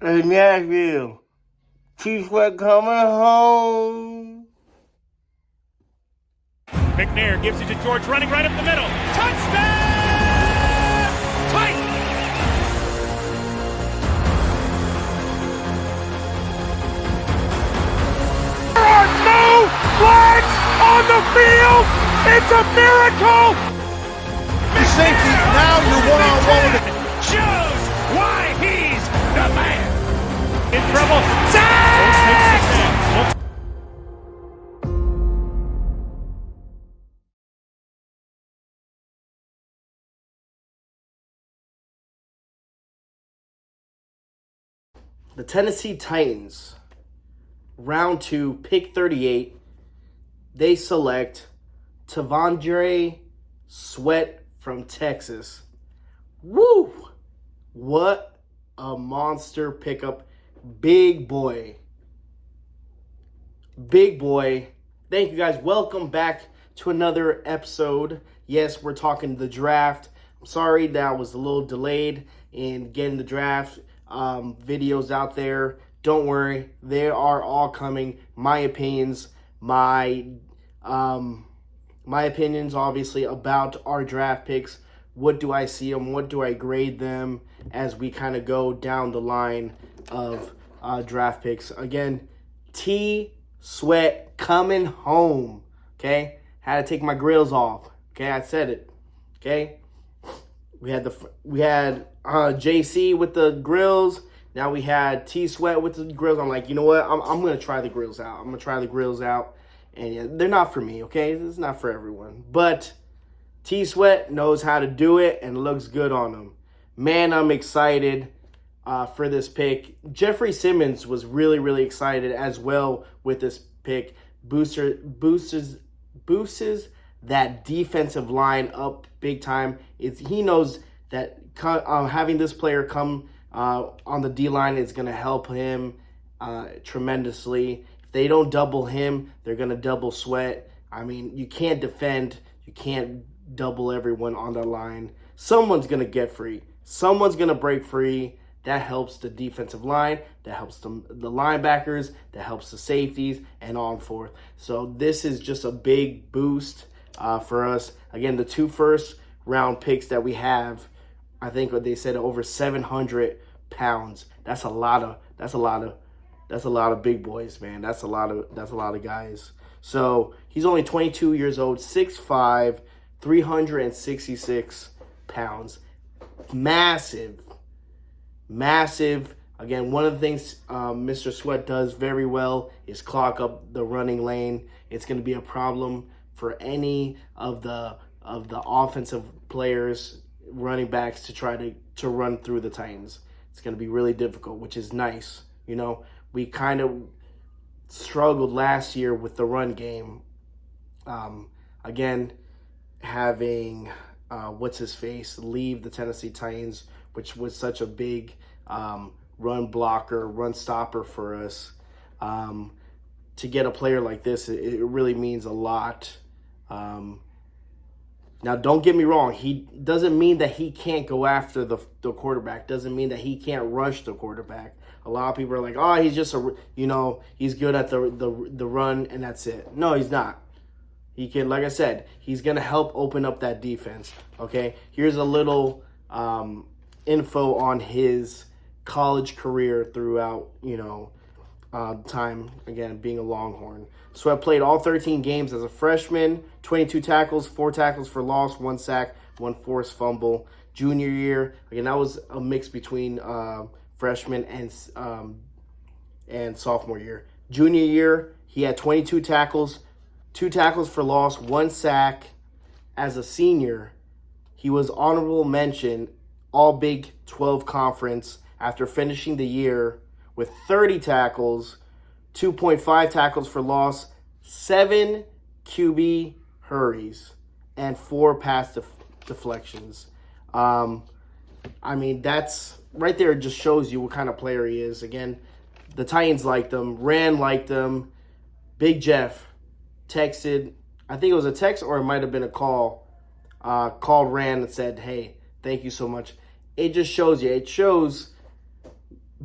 in Nashville. T-Sweat coming home. McNair gives it to George, running right up the middle. Touchdown! Titans! There are no flags on the field! It's a miracle! Safety, now you're one-on-one with it. Shows why he's the man! In trouble. Sack! The Tennessee Titans, round 2, pick 38, they select T'Vondre Sweat from Texas. Woo! What a monster pickup. Big boy. Big boy. Thank you guys. Welcome back to another episode. Yes, we're talking the draft. I'm sorry that I was a little delayed in getting the draft videos out there. Don't worry, they are all coming. My opinions, my opinions obviously about our draft picks. What do I see them? What do I grade them as we kind of go down the line of draft picks? Again, T-Sweat coming home. Okay, had to take my grills off. Okay, I said it. Okay, we had JC with the grills. Now we had T-Sweat with the grills. I'm like, you know what? I'm going to try the grills out. I'm going to try the grills out. And yeah, they're not for me, okay? It's not for everyone. But T-Sweat knows how to do it and looks good on him. Man, I'm excited for this pick. Jeffrey Simmons was really, really excited as well with this pick. Boosts that defensive line up big time. He knows that having this player come on the D-line is going to help him tremendously. If they don't double him, they're going to double Sweat. I mean, you can't defend. You can't double everyone on the line. Someone's going to get free. Someone's going to break free. That helps the defensive line. That helps the linebackers. That helps the safeties and on forth. So this is just a big boost for us. Again, the 2 first-round picks that we have, I think what they said over 700 pounds. That's a lot of big boys, man. That's a lot of guys. So he's only 22 years old, 6'5", 366 pounds. Massive. Again, one of the things Mr. Sweat does very well is clog up the running lane. It's going to be a problem for any of the offensive players, running backs, to try to run through the Titans. It's going to be really difficult, which is nice. You know, we kind of struggled last year with the run game. Again, having what's-his-face leave the Tennessee Titans, which was such a big run blocker, run stopper for us. To get a player like this, it really means a lot. Now, don't get me wrong. He doesn't mean that he can't go after the quarterback. Doesn't mean that he can't rush the quarterback. A lot of people are like, oh, he's just he's good at the run and that's it. No, he's not. He can, like I said, he's gonna help open up that defense. Okay, here's a little info on his college career throughout time, again, being a Longhorn. Sweat played all 13 games as a freshman, 22 tackles, 4 tackles for loss, 1 sack, 1 forced fumble. Junior year, again, that was a mix between freshman and sophomore year. Junior year, he had 22 tackles, 2 tackles for loss, 1 sack. As a senior, he was honorable mention All Big 12 Conference after finishing the year with 30 tackles, 2.5 tackles for loss, 7 QB hurries, and 4 pass deflections. I mean, that's right there. It just shows you what kind of player he is. Again, the Titans liked him. Rand liked him. Big Jeff texted, I think it was a text or it might have been a call, called Rand and said, hey, thank you so much. It just shows you. It shows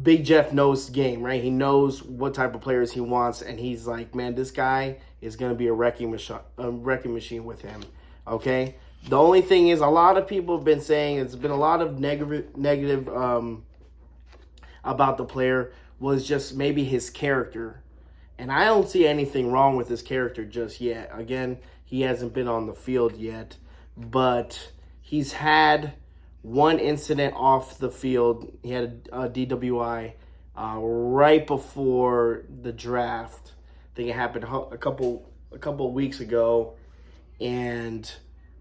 Big Jeff knows the game, right? He knows what type of players he wants, and he's like, man, this guy is going to be a wrecking machine with him, okay? The only thing is, a lot of people have been saying, it's been a lot of negative about the player, was just maybe his character. And I don't see anything wrong with his character just yet. Again, he hasn't been on the field yet, but he's had one incident off the field. He had a DWI right before the draft. I think it happened a couple of weeks ago, and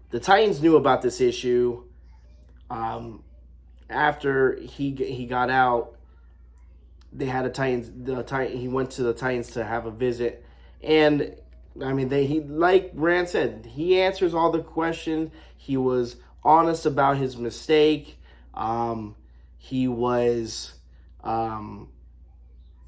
the Titans knew about this issue. After he got out, they had he went to the Titans to have a visit, and I mean, he, like Rand said, he answers all the questions. He was honest about his mistake. He was and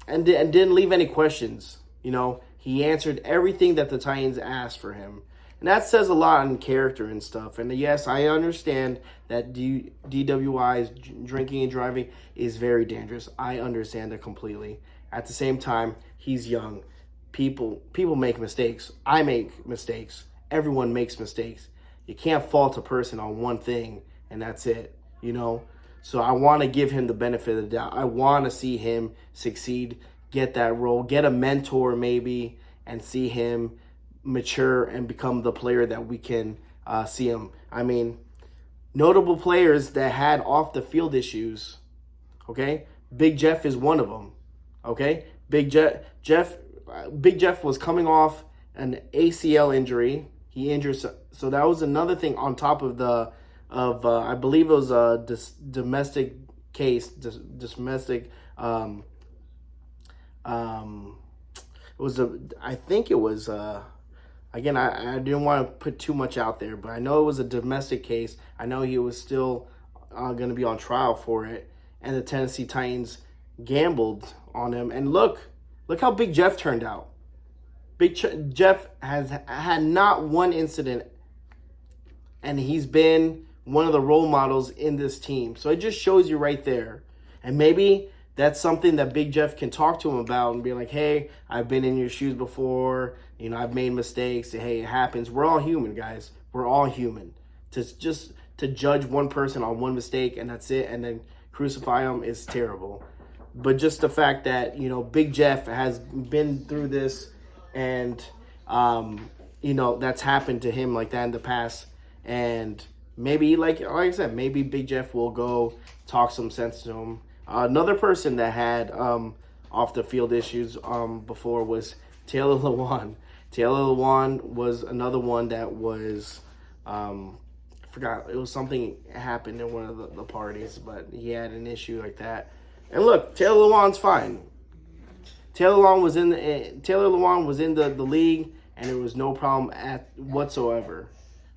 didn't leave any questions. You know, he answered everything that the Titans asked for him. And that says a lot on character and stuff. And yes, I understand that DWIs, drinking and driving, is very dangerous. I understand that completely. At the same time, he's young. People make mistakes. I make mistakes. Everyone makes mistakes. You can't fault a person on one thing, and that's it, you know? So I want to give him the benefit of the doubt. I want to see him succeed, get that role, get a mentor maybe, and see him mature and become the player that we can see him. I mean, notable players that had off the field issues, okay? Big Jeff is one of them, okay? Big Jeff was coming off an ACL injury. He injured, so that was another thing on top of I believe it was a domestic case, domestic. I think it was. Again, I didn't want to put too much out there, but I know it was a domestic case. I know he was still going to be on trial for it, and the Tennessee Titans gambled on him. And look how Big Jeff turned out. Jeff has had not one incident, and he's been one of the role models in this team. So it just shows you right there. And maybe that's something that Big Jeff can talk to him about and be like, hey, I've been in your shoes before. You know, I've made mistakes. Hey, it happens. We're all human, guys. We're all human. To judge one person on one mistake and that's it, and then crucify them is terrible. But just the fact that, you know, Big Jeff has been through this, and, you know, that's happened to him like that in the past. And maybe, like I said, maybe Big Jeff will go talk some sense to him. Another person that had off the field issues before was Taylor Lewan. Taylor Lewan was another one that was, I forgot, it was something happened in one of the parties, but he had an issue like that. And look, Taylor Lewan's fine. Taylor Lewan was in the league, and there was no problem whatsoever.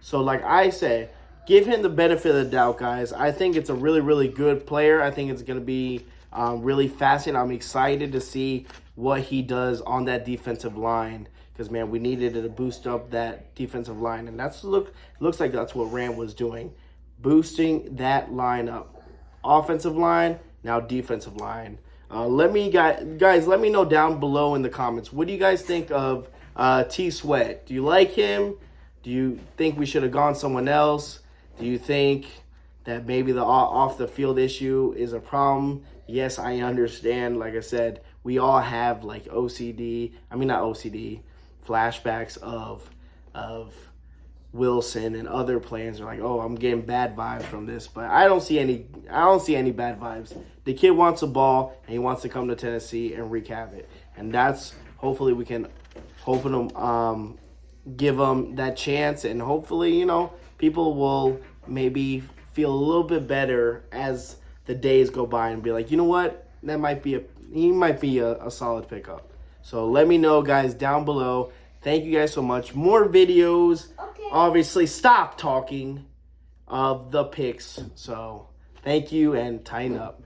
So like I said, give him the benefit of the doubt, guys. I think it's a really, really good player. I think it's going to be really fascinating. I'm excited to see what he does on that defensive line, because, man, we needed to boost up that defensive line. And looks like that's what Rand was doing, boosting that line up. Offensive line, now defensive line. Let me know down below in the comments. What do you guys think of T Sweat? Do you like him? Do you think we should have gone someone else? Do you think that maybe the off the field issue is a problem? Yes, I understand. Like I said, we all have like OCD. I mean, not OCD, flashbacks of Wilson and other players are like, oh, I'm getting bad vibes from this, but I don't see any bad vibes. The kid wants a ball and he wants to come to Tennessee and wreak havoc, and that's hopefully we can give him that chance, and hopefully, you know, people will maybe feel a little bit better as the days go by and be like, you know what, he might be a solid pickup. So let me know, guys, down below. Thank you guys so much. More videos. Okay. Obviously, stop talking of the picks. So thank you, and tighten up.